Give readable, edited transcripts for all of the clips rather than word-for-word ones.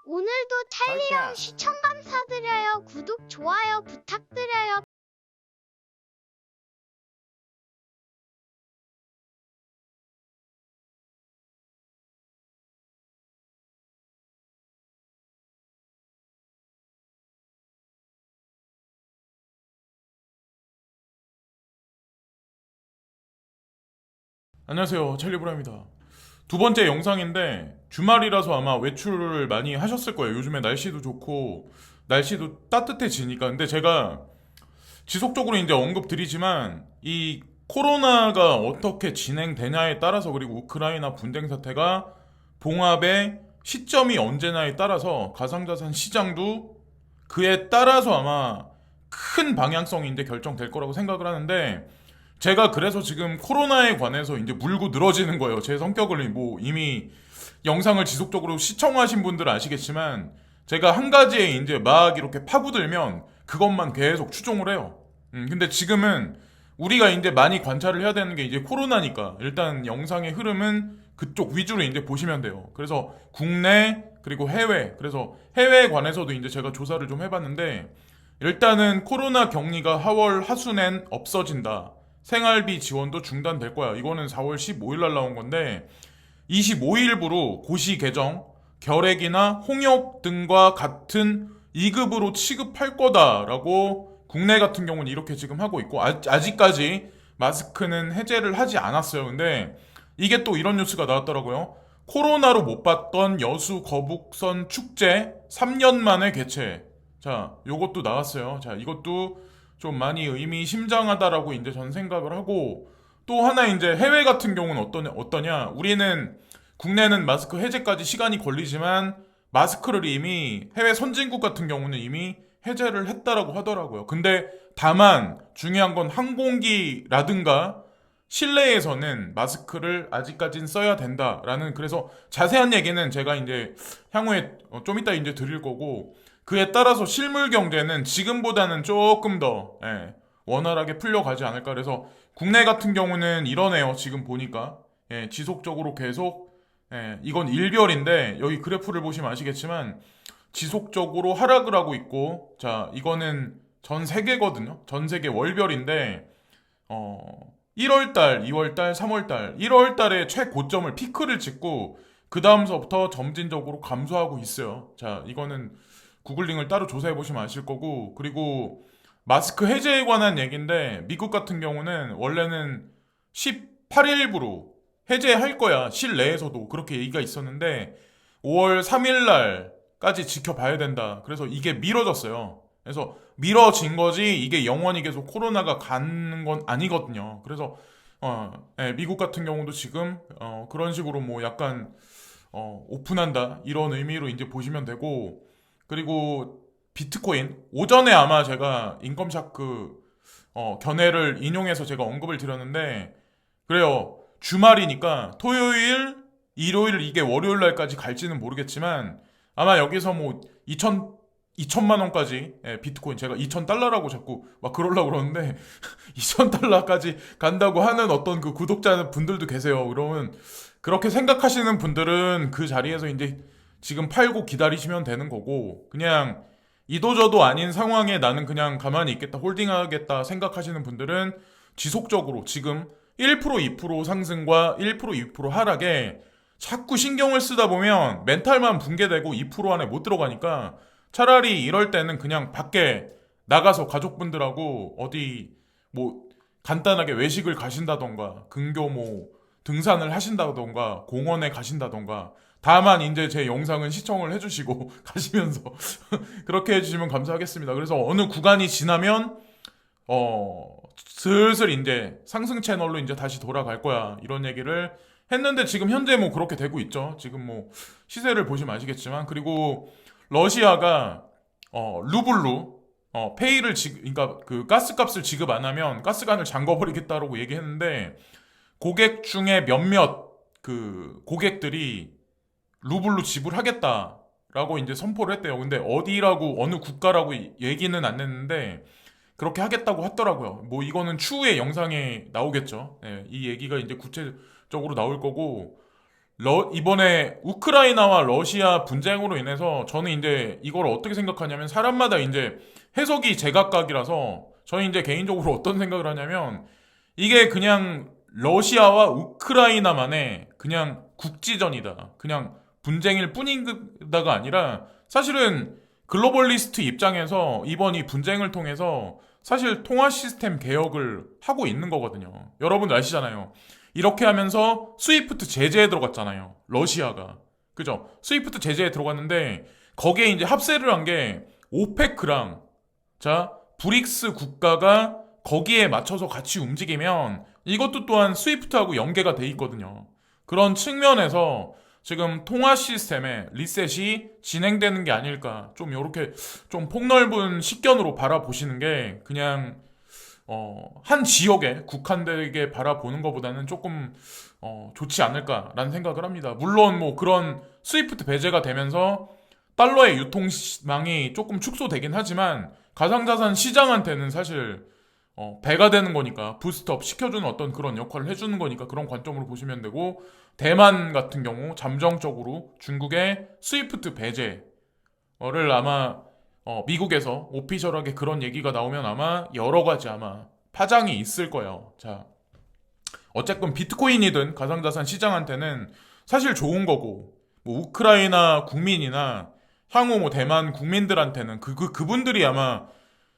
오늘도 찰리형 시청 감사드려요. 구독, 좋아요 부탁드려요. 안녕하세요, 찰리브라입니다. 두 번째 영상인데 주말이라서 아마 외출을 많이 하셨을 거예요. 요즘에 날씨도 좋고 날씨도 따뜻해지니까. 근데 제가 지속적으로 이제 언급 드리지만 이 코로나가 어떻게 진행되냐에 따라서, 그리고 우크라이나 분쟁 사태가 봉합의 시점이 언제냐에 따라서 가상자산 시장도 그에 따라서 아마 큰 방향성이 이제 결정될 거라고 생각을 하는데, 제가 그래서 지금 코로나에 관해서 이제 물고 늘어지는 거예요. 제 성격을 뭐 이미 영상을 지속적으로 시청하신 분들은 아시겠지만, 제가 한 가지에 이제 막 이렇게 파고들면 그것만 계속 추종을 해요. 근데 지금은 우리가 이제 많이 관찰을 해야 되는 게 이제 코로나니까 일단 영상의 흐름은 그쪽 위주로 이제 보시면 돼요. 그래서 국내 그리고 해외, 그래서 해외에 관해서도 이제 제가 조사를 좀 해봤는데, 일단은 코로나 격리가 4월 하순엔 없어진다. 생활비 지원도 중단될 거야. 이거는 4월 15일 날 나온 건데 25일부로 고시 개정, 결핵이나 홍역 등과 같은 2급으로 취급할 거다라고 국내 같은 경우는 이렇게 지금 하고 있고, 아직까지 마스크는 해제를 하지 않았어요. 근데 이게 또 이런 뉴스가 나왔더라고요. 코로나로 못 봤던 여수 거북선 축제 3년 만에 개최. 자, 요것도 나왔어요. 자, 이것도 좀 많이 의미심장하다라고 이제 전 생각을 하고, 또 하나 이제 해외 같은 경우는 어떠냐? 우리는 국내는 마스크 해제까지 시간이 걸리지만 마스크를 이미 해외 선진국 같은 경우는 이미 해제를 했다라고 하더라고요. 근데 다만 중요한 건 항공기라든가 실내에서는 마스크를 아직까진 써야 된다라는, 그래서 자세한 얘기는 제가 이제 향후에 좀 이따 이제 드릴 거고, 그에 따라서 실물 경제는 지금보다는 조금 더 원활하게 풀려가지 않을까. 그래서 국내 같은 경우는 이러네요. 지금 보니까 지속적으로 계속, 이건 일별인데 여기 그래프를 보시면 아시겠지만 지속적으로 하락을 하고 있고, 자, 이거는 전 세계거든요. 전 세계 월별인데 1월달, 2월달, 3월달, 1월달에 최고점을 피크를 찍고 그 다음서부터 점진적으로 감소하고 있어요. 자, 이거는 구글링을 따로 조사해 보시면 아실 거고, 그리고 마스크 해제에 관한 얘기인데 미국 같은 경우는 원래는 18일부로 해제할 거야. 실내에서도 그렇게 얘기가 있었는데 5월 3일 날까지 지켜봐야 된다. 그래서 이게 미뤄졌어요. 그래서 미뤄진 거지 이게 영원히 계속 코로나가 가는 건 아니거든요. 그래서 미국 같은 경우도 지금 그런 식으로 뭐 약간 오픈한다 이런 의미로 이제 보시면 되고, 그리고 비트코인 오전에 아마 제가 인컴샤크 견해를 인용해서 제가 언급을 드렸는데, 그래요. 주말이니까 토요일, 일요일, 이게 월요일 날까지 갈지는 모르겠지만 아마 여기서 뭐 2천만 원까지, 비트코인 제가 2,000달러라고 자꾸 막 그러려고 그러는데 2,000달러까지 간다고 하는 어떤 그 구독자 분들도 계세요. 그러면 그렇게 생각하시는 분들은 그 자리에서 이제 지금 팔고 기다리시면 되는 거고, 그냥 이도저도 아닌 상황에 나는 그냥 가만히 있겠다, 홀딩하겠다 생각하시는 분들은 지속적으로 지금 1% 2% 상승과 1% 2% 하락에 자꾸 신경을 쓰다 보면 멘탈만 붕괴되고 2% 안에 못 들어가니까, 차라리 이럴 때는 그냥 밖에 나가서 가족분들하고 어디 뭐 간단하게 외식을 가신다던가, 근교 뭐 등산을 하신다던가, 공원에 가신다던가, 다만 이제 제 영상은 시청을 해주시고 가시면서 그렇게 해주시면 감사하겠습니다. 그래서 어느 구간이 지나면 슬슬 이제 상승 채널로 이제 다시 돌아갈 거야 이런 얘기를 했는데, 지금 현재 뭐 그렇게 되고 있죠. 지금 뭐 시세를 보시면 아시겠지만, 그리고 러시아가 루블로 페이를 그러니까 그 가스값을 지급 안 하면 가스관을 잠궈버리겠다라고 얘기했는데, 고객 중에 몇몇 그 고객들이 루블로 지불하겠다라고 이제 선포를 했대요. 근데 어디라고 어느 국가라고 얘기는 안 했는데 그렇게 하겠다고 하더라고요. 뭐 이거는 추후에 영상에 나오겠죠. 이 얘기가 이제 구체적으로 나올 거고, 이번에 우크라이나와 러시아 분쟁으로 인해서 저는 이제 이걸 어떻게 생각하냐면 사람마다 이제 해석이 제각각이라서 저는 이제 개인적으로 어떤 생각을 하냐면 이게 그냥 러시아와 우크라이나만의 그냥 국지전이다. 그냥 분쟁일 뿐이다가 아니라 사실은 글로벌리스트 입장에서 이번 이 분쟁을 통해서 사실 통화 시스템 개혁을 하고 있는 거거든요. 여러분들 아시잖아요. 이렇게 하면서 스위프트 제재에 들어갔잖아요. 러시아가. 그죠? 스위프트 제재에 들어갔는데 거기에 이제 합세를 한 게 오페크랑 자, 브릭스 국가가 거기에 맞춰서 같이 움직이면 이것도 또한 스위프트하고 연계가 돼 있거든요. 그런 측면에서 지금 통화 시스템의 리셋이 진행되는 게 아닐까. 좀 이렇게 좀 폭넓은 식견으로 바라보시는 게 그냥 한 지역에 국한되게 바라보는 것보다는 조금 좋지 않을까라는 생각을 합니다. 물론 뭐 그런 스위프트 배제가 되면서 달러의 유통망이 조금 축소되긴 하지만 가상자산 시장한테는 사실 배가 되는 거니까 부스트업 시켜주는 어떤 그런 역할을 해주는 거니까 그런 관점으로 보시면 되고 대만 같은 경우 잠정적으로 중국의 스위프트 배제를 아마 미국에서 오피셜하게 그런 얘기가 나오면 아마 여러 가지 아마 파장이 있을 거예요. 자, 어쨌든 비트코인이든 가상자산 시장한테는 사실 좋은 거고 뭐 우크라이나 국민이나 향후 뭐 대만 국민들한테는 그분들이 아마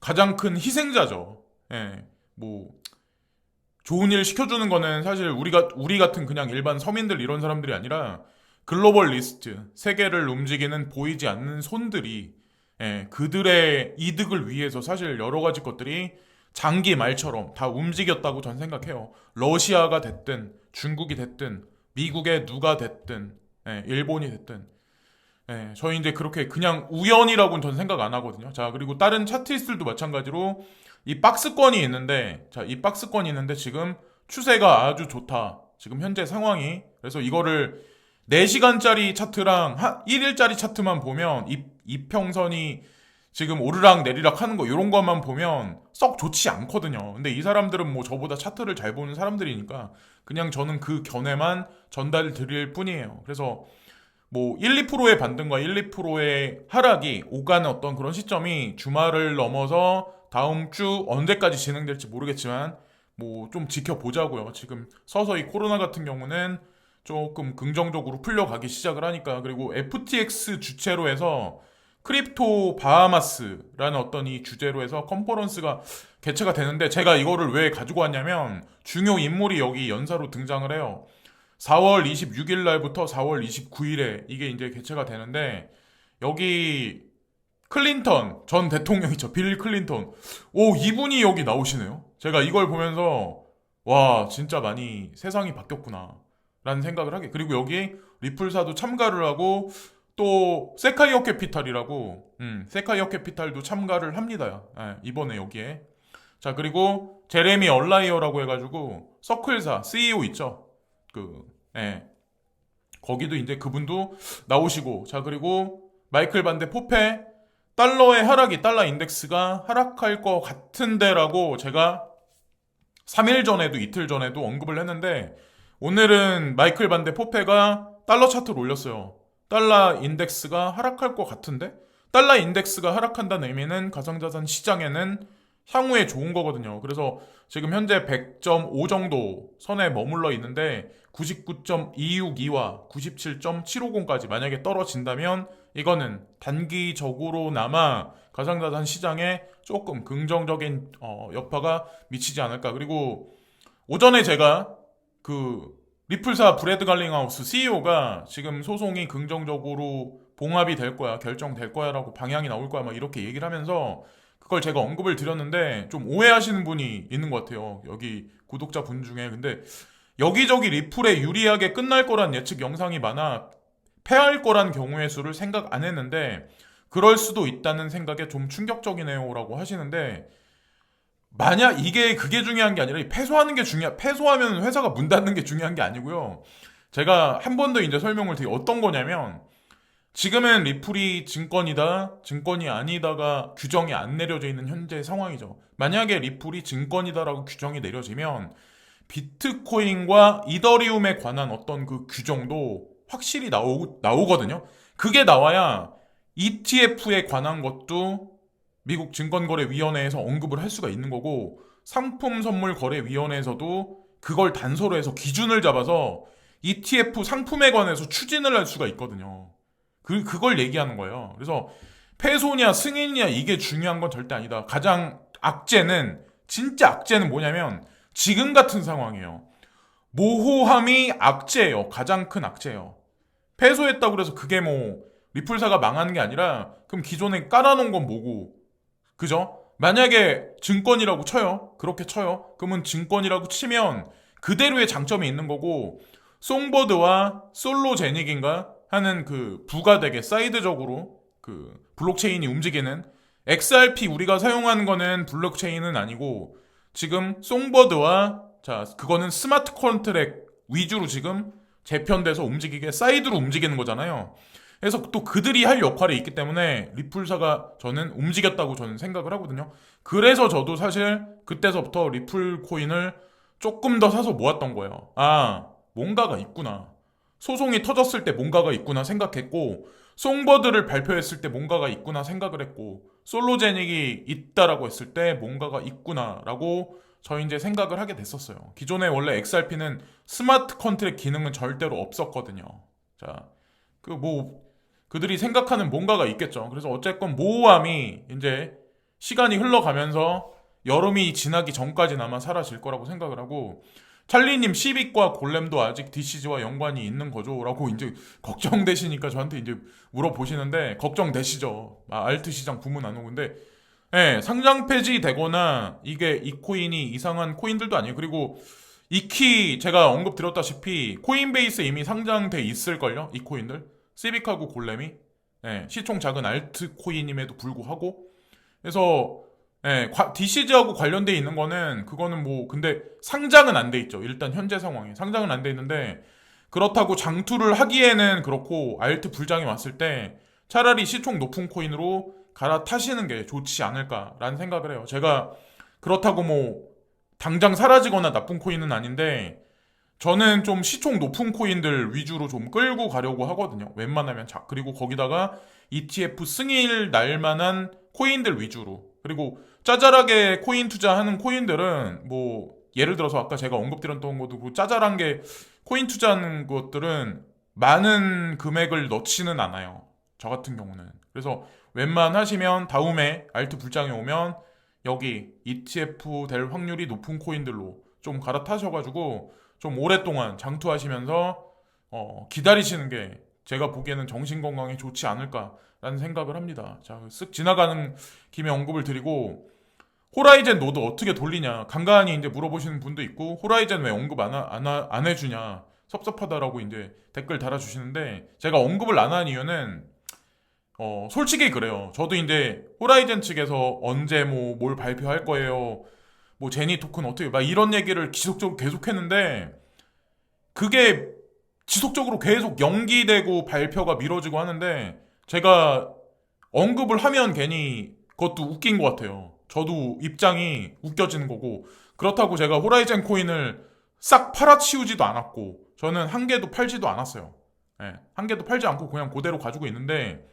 가장 큰 희생자죠. 예, 뭐 좋은 일 시켜주는 거는 사실 우리 같은 그냥 일반 서민들 이런 사람들이 아니라 글로벌 리스트 세계를 움직이는 보이지 않는 손들이 그들의 이득을 위해서 사실 여러 가지 것들이 장기 말처럼 다 움직였다고 전 생각해요. 러시아가 됐든 중국이 됐든 미국의 누가 됐든 일본이 됐든 저희 이제 그렇게 그냥 우연이라고는 전 생각 안 하거든요. 자, 그리고 다른 차트리스트들도 마찬가지로 이 박스권이 있는데, 자, 이 박스권이 있는데 지금 추세가 아주 좋다. 지금 현재 상황이. 그래서 이거를 4시간짜리 차트랑 1일짜리 차트만 보면 이평선이 지금 오르락 내리락 하는 거 이런 것만 보면 썩 좋지 않거든요. 근데 이 사람들은 뭐 저보다 차트를 잘 보는 사람들이니까 그냥 저는 그 견해만 전달 드릴 뿐이에요. 그래서 뭐 1, 2%의 반등과 1, 2%의 하락이 오가는 어떤 그런 시점이 주말을 넘어서 다음 주 언제까지 진행될지 모르겠지만 뭐 좀 지켜보자고요. 지금 서서히 코로나 같은 경우는 조금 긍정적으로 풀려가기 시작을 하니까. 그리고 FTX 주체로 해서 크립토 바하마스라는 어떤 이 주제로 해서 컨퍼런스가 개최가 되는데 제가 이거를 왜 가지고 왔냐면 중요 인물이 여기 연사로 등장을 해요. 4월 26일 날부터 4월 29일에 이게 이제 개최가 되는데 여기 클린턴 전 대통령이죠. 빌 클린턴. 오, 이분이 여기 나오시네요. 제가 이걸 보면서 와, 진짜 많이 세상이 바뀌었구나 라는 생각을 하게. 그리고 여기 리플사도 참가를 하고 또 세카이어 캐피탈이라고 세카이어 캐피탈도 참가를 합니다. 이번에 여기에. 자, 그리고 제레미 얼라이어라고 해가지고 서클사 CEO 있죠. 거기도 이제 그분도 나오시고. 자, 그리고 마이클 반데 포페 달러의 하락이 달러 인덱스가 하락할 것 같은데라고 제가 3일 전에도 이틀 전에도 언급을 했는데 오늘은 마이클 반데 포페가 달러 차트를 올렸어요. 달러 인덱스가 하락할 것 같은데 달러 인덱스가 하락한다는 의미는 가상자산 시장에는 향후에 좋은 거거든요. 그래서 지금 현재 100.5 정도 선에 머물러 있는데 99.262와 97.750까지 만약에 떨어진다면 이거는 단기적으로나마 가상자산 시장에 조금 긍정적인 여파가 미치지 않을까. 그리고 오전에 제가 그 리플사 브래드 갈링하우스 CEO가 지금 소송이 긍정적으로 봉합이 될 거야, 결정될 거야 라고 방향이 나올 거야 막 이렇게 얘기를 하면서 그걸 제가 언급을 드렸는데 좀 오해하시는 분이 있는 것 같아요. 여기 구독자 분 중에. 근데 여기저기 리플에 유리하게 끝날 거란 예측 영상이 많아 패할 거란 경우의 수를 생각 안 했는데 그럴 수도 있다는 생각에 좀 충격적이네요 라고 하시는데 만약 그게 중요한 게 아니라 패소하는 게 패소하면 회사가 문 닫는 게 중요한 게 아니고요. 제가 한 번 더 이제 설명을 드리 어떤 거냐면 지금은 리플이 증권이다, 증권이 아니다가 규정이 안 내려져 있는 현재 상황이죠. 만약에 리플이 증권이다라고 규정이 내려지면 비트코인과 이더리움에 관한 어떤 그 규정도 확실히 나오거든요. 그게 나와야 ETF에 관한 것도 미국 증권거래위원회에서 언급을 할 수가 있는 거고, 상품선물거래위원회에서도 그걸 단서로 해서 기준을 잡아서 ETF 상품에 관해서 추진을 할 수가 있거든요. 그걸 얘기하는 거예요. 그래서 패소냐 승인이냐 이게 중요한 건 절대 아니다. 가장 진짜 악재는 뭐냐면 지금 같은 상황이에요. 모호함이 악재예요. 가장 큰 악재예요. 패소했다고 그래서 그게 뭐 리플사가 망하는 게 아니라, 그럼 기존에 깔아놓은 건 뭐고, 그죠? 만약에 증권이라고 쳐요. 그렇게 쳐요. 그러면 증권이라고 치면 그대로의 장점이 있는 거고, 송버드와 솔로제닉인가 하는 그 부가되게 사이드적으로 그 블록체인이 움직이는, XRP 우리가 사용하는 거는 블록체인은 아니고, 지금 송버드와, 자, 그거는 스마트 컨트랙 위주로 지금 재편돼서 움직이게 사이드로 움직이는 거잖아요. 그래서 또 그들이 할 역할이 있기 때문에 리플사가 저는 움직였다고 저는 생각을 하거든요. 그래서 저도 사실 그때서부터 리플 코인을 조금 더 사서 모았던 거예요. 아, 뭔가가 있구나. 소송이 터졌을 때 뭔가가 있구나 생각했고, 송버드를 발표했을 때 뭔가가 있구나 생각을 했고, 솔로제닉이 있다라고 했을 때 뭔가가 있구나라고 저 이제 생각을 하게 됐었어요. 기존에 원래 XRP는 스마트 컨트랙 기능은 절대로 없었거든요. 자, 그들이 생각하는 뭔가가 있겠죠. 그래서 어쨌건 모호함이 이제 시간이 흘러가면서 여름이 지나기 전까지는 아마 사라질 거라고 생각을 하고, 찰리님 시빅과 골렘도 아직 DCG와 연관이 있는 거죠? 라고 이제 걱정되시니까 저한테 이제 물어보시는데, 걱정되시죠? 알트 시장 부문 안 오고. 근데 예, 상장 폐지되거나 이게 이 코인이 이상한 코인들도 아니에요. 그리고 이키 제가 언급 드렸다시피 코인베이스에 이미 상장돼 있을걸요? 이 코인들. 시빅하고 골렘이. 예, 시총 작은 알트 코인임에도 불구하고. 그래서 예, DCG하고 관련돼 있는 거는 그거는 뭐 근데 상장은 안 돼 있죠. 일단 현재 상황에 상장은 안 돼 있는데, 그렇다고 장투를 하기에는 그렇고, 알트 불장이 왔을 때 차라리 시총 높은 코인으로 갈아타시는 게 좋지 않을까라는 생각을 해요. 제가 그렇다고 뭐 당장 사라지거나 나쁜 코인은 아닌데, 저는 좀 시총 높은 코인들 위주로 좀 끌고 가려고 하거든요. 웬만하면. 그리고 거기다가 ETF 승일 날 만한 코인들 위주로. 그리고 짜잘하게 코인 투자하는 코인들은 뭐 예를 들어서 아까 제가 언급드렸던 것도 그 짜잘한 게 코인 투자하는 것들은 많은 금액을 넣지는 않아요. 저 같은 경우는. 그래서 웬만하시면 다음에 알트 불장이 오면 여기 ETF 될 확률이 높은 코인들로 좀 갈아타셔가지고 좀 오랫동안 장투하시면서 기다리시는 게 제가 보기에는 정신건강에 좋지 않을까라는 생각을 합니다. 자, 쓱 지나가는 김에 언급을 드리고, 호라이젠 노드 어떻게 돌리냐 간간히 이제 물어보시는 분도 있고, 호라이젠 왜 언급 안 해주냐 섭섭하다라고 이제 댓글 달아주시는데, 제가 언급을 안 한 이유는 솔직히 그래요. 저도 이제 호라이젠 측에서 언제 뭘 발표할 거예요, 뭐 제니 토큰 어떻게 막 이런 얘기를 지속적으로 계속했는데, 그게 지속적으로 계속 연기되고 발표가 미뤄지고 하는데, 제가 언급을 하면 괜히 그것도 웃긴 것 같아요. 저도 입장이 웃겨지는 거고, 그렇다고 제가 호라이젠 코인을 싹 팔아치우지도 않았고, 저는 한 개도 팔지도 않았어요. 예, 한 개도 팔지 않고 그냥 그대로 가지고 있는데,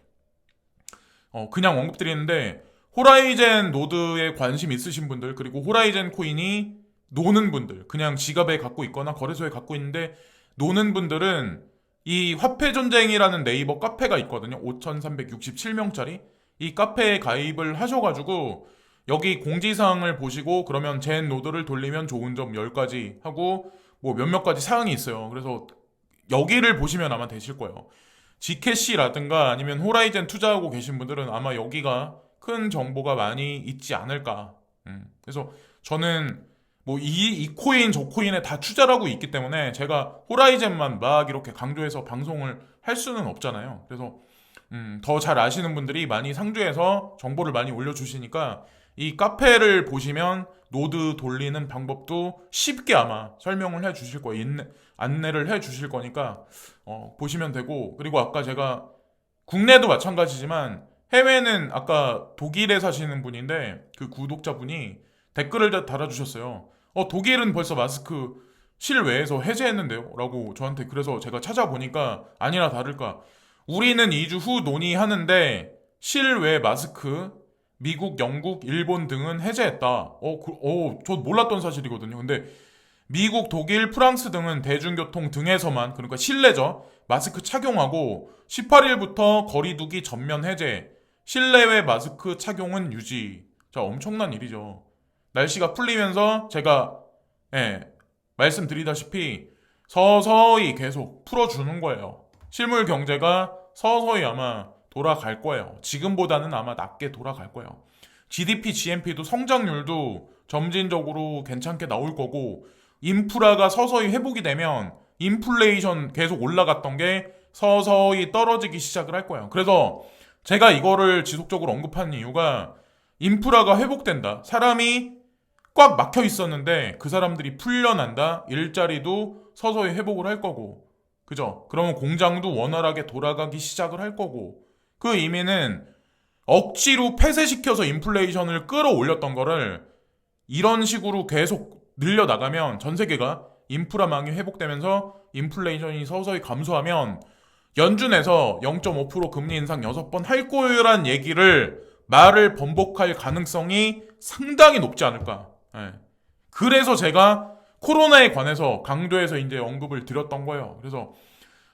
그냥 언급드리는데, 호라이젠 노드에 관심 있으신 분들, 그리고 호라이젠 코인이 노는 분들, 그냥 지갑에 갖고 있거나 거래소에 갖고 있는데 노는 분들은 이 화폐전쟁이라는 네이버 카페가 있거든요. 5,367명짜리. 이 카페에 가입을 하셔가지고 여기 공지사항을 보시고, 그러면 젠 노드를 돌리면 좋은 점 10가지 하고 뭐 몇몇 가지 사항이 있어요. 그래서 여기를 보시면 아마 되실 거예요. G캐시라든가 아니면 호라이젠 투자하고 계신 분들은 아마 여기가 큰 정보가 많이 있지 않을까. 그래서 저는 뭐 이 코인 저 코인에 다 투자를 하고 있기 때문에 제가 호라이젠만 막 이렇게 강조해서 방송을 할 수는 없잖아요. 그래서 더 잘 아시는 분들이 많이 상주해서 정보를 많이 올려주시니까, 이 카페를 보시면 노드 돌리는 방법도 쉽게 아마 설명을 해 주실 거예요. 안내를 해 주실 거니까 보시면 되고, 그리고 아까 제가 국내도 마찬가지지만 해외는 아까 독일에 사시는 분인데 그 구독자분이 댓글을 달아주셨어요. 독일은 벌써 마스크 실외에서 해제했는데요? 라고 저한테 그래서 제가 찾아보니까 아니나 다를까 우리는 2주 후 논의하는데 실외 마스크 미국, 영국, 일본 등은 해제했다. 저 몰랐던 사실이거든요. 근데 미국, 독일, 프랑스 등은 대중교통 등에서만 그러니까 실내죠. 마스크 착용하고 18일부터 거리두기 전면 해제, 실내외 마스크 착용은 유지. 자, 엄청난 일이죠. 날씨가 풀리면서 제가 말씀드리다시피 서서히 계속 풀어주는 거예요. 실물 경제가 서서히 아마 돌아갈 거예요. 지금보다는 아마 낮게 돌아갈 거예요. GDP, GNP도 성장률도 점진적으로 괜찮게 나올 거고 인프라가 서서히 회복이 되면 인플레이션 계속 올라갔던 게 서서히 떨어지기 시작을 할 거예요. 그래서 제가 이거를 지속적으로 언급하는 이유가 인프라가 회복된다. 사람이 꽉 막혀 있었는데 그 사람들이 풀려난다. 일자리도 서서히 회복을 할 거고. 그죠? 그러면 공장도 원활하게 돌아가기 시작을 할 거고. 그 의미는 억지로 폐쇄시켜서 인플레이션을 끌어올렸던 거를 이런 식으로 계속 늘려나가면 전 세계가 인프라망이 회복되면서 인플레이션이 서서히 감소하면 연준에서 0.5% 금리 인상 6번 할 거란 얘기를 말을 번복할 가능성이 상당히 높지 않을까. 그래서 제가 코로나에 관해서 강조해서 이제 언급을 드렸던 거예요. 그래서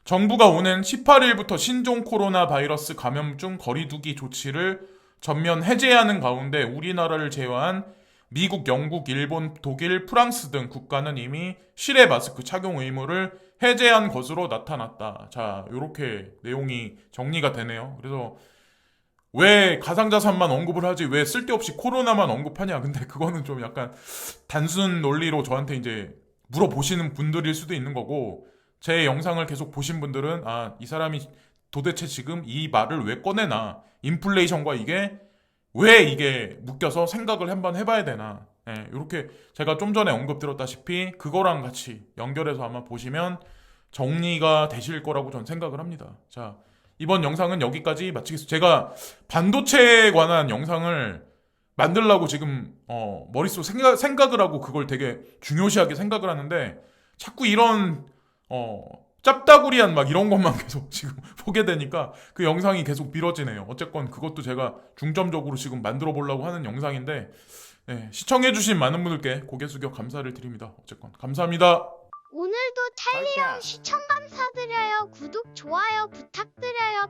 정부가 오는 18일부터 신종 코로나 바이러스 감염증 거리두기 조치를 전면 해제하는 가운데 우리나라를 제외한 미국, 영국, 일본, 독일, 프랑스 등 국가는 이미 실외 마스크 착용 의무를 해제한 것으로 나타났다. 자, 이렇게 내용이 정리가 되네요. 그래서 왜 가상자산만 언급을 하지 왜 쓸데없이 코로나만 언급하냐. 근데 그거는 좀 약간 단순 논리로 저한테 이제 물어보시는 분들일 수도 있는 거고 제 영상을 계속 보신 분들은 이 사람이 도대체 지금 이 말을 왜 꺼내나 인플레이션과 왜 이게 묶여서 생각을 한번 해봐야 되나 이렇게 제가 좀 전에 언급드렸다시피 그거랑 같이 연결해서 아마 보시면 정리가 되실 거라고 전 생각을 합니다. 자, 이번 영상은 여기까지 마치겠습니다. 제가 반도체에 관한 영상을 만들려고 지금 머릿속 생각을 하고 그걸 되게 중요시하게 생각을 하는데 자꾸 이런 짭다구리한 막 이런 것만 계속 지금 보게 되니까 그 영상이 계속 미뤄지네요. 어쨌건 그것도 제가 중점적으로 지금 만들어 보려고 하는 영상인데 시청해주신 많은 분들께 고개 숙여 감사를 드립니다. 어쨌건 감사합니다. 오늘도 찰리형 시청 감사드려요. 구독, 좋아요 부탁드려요.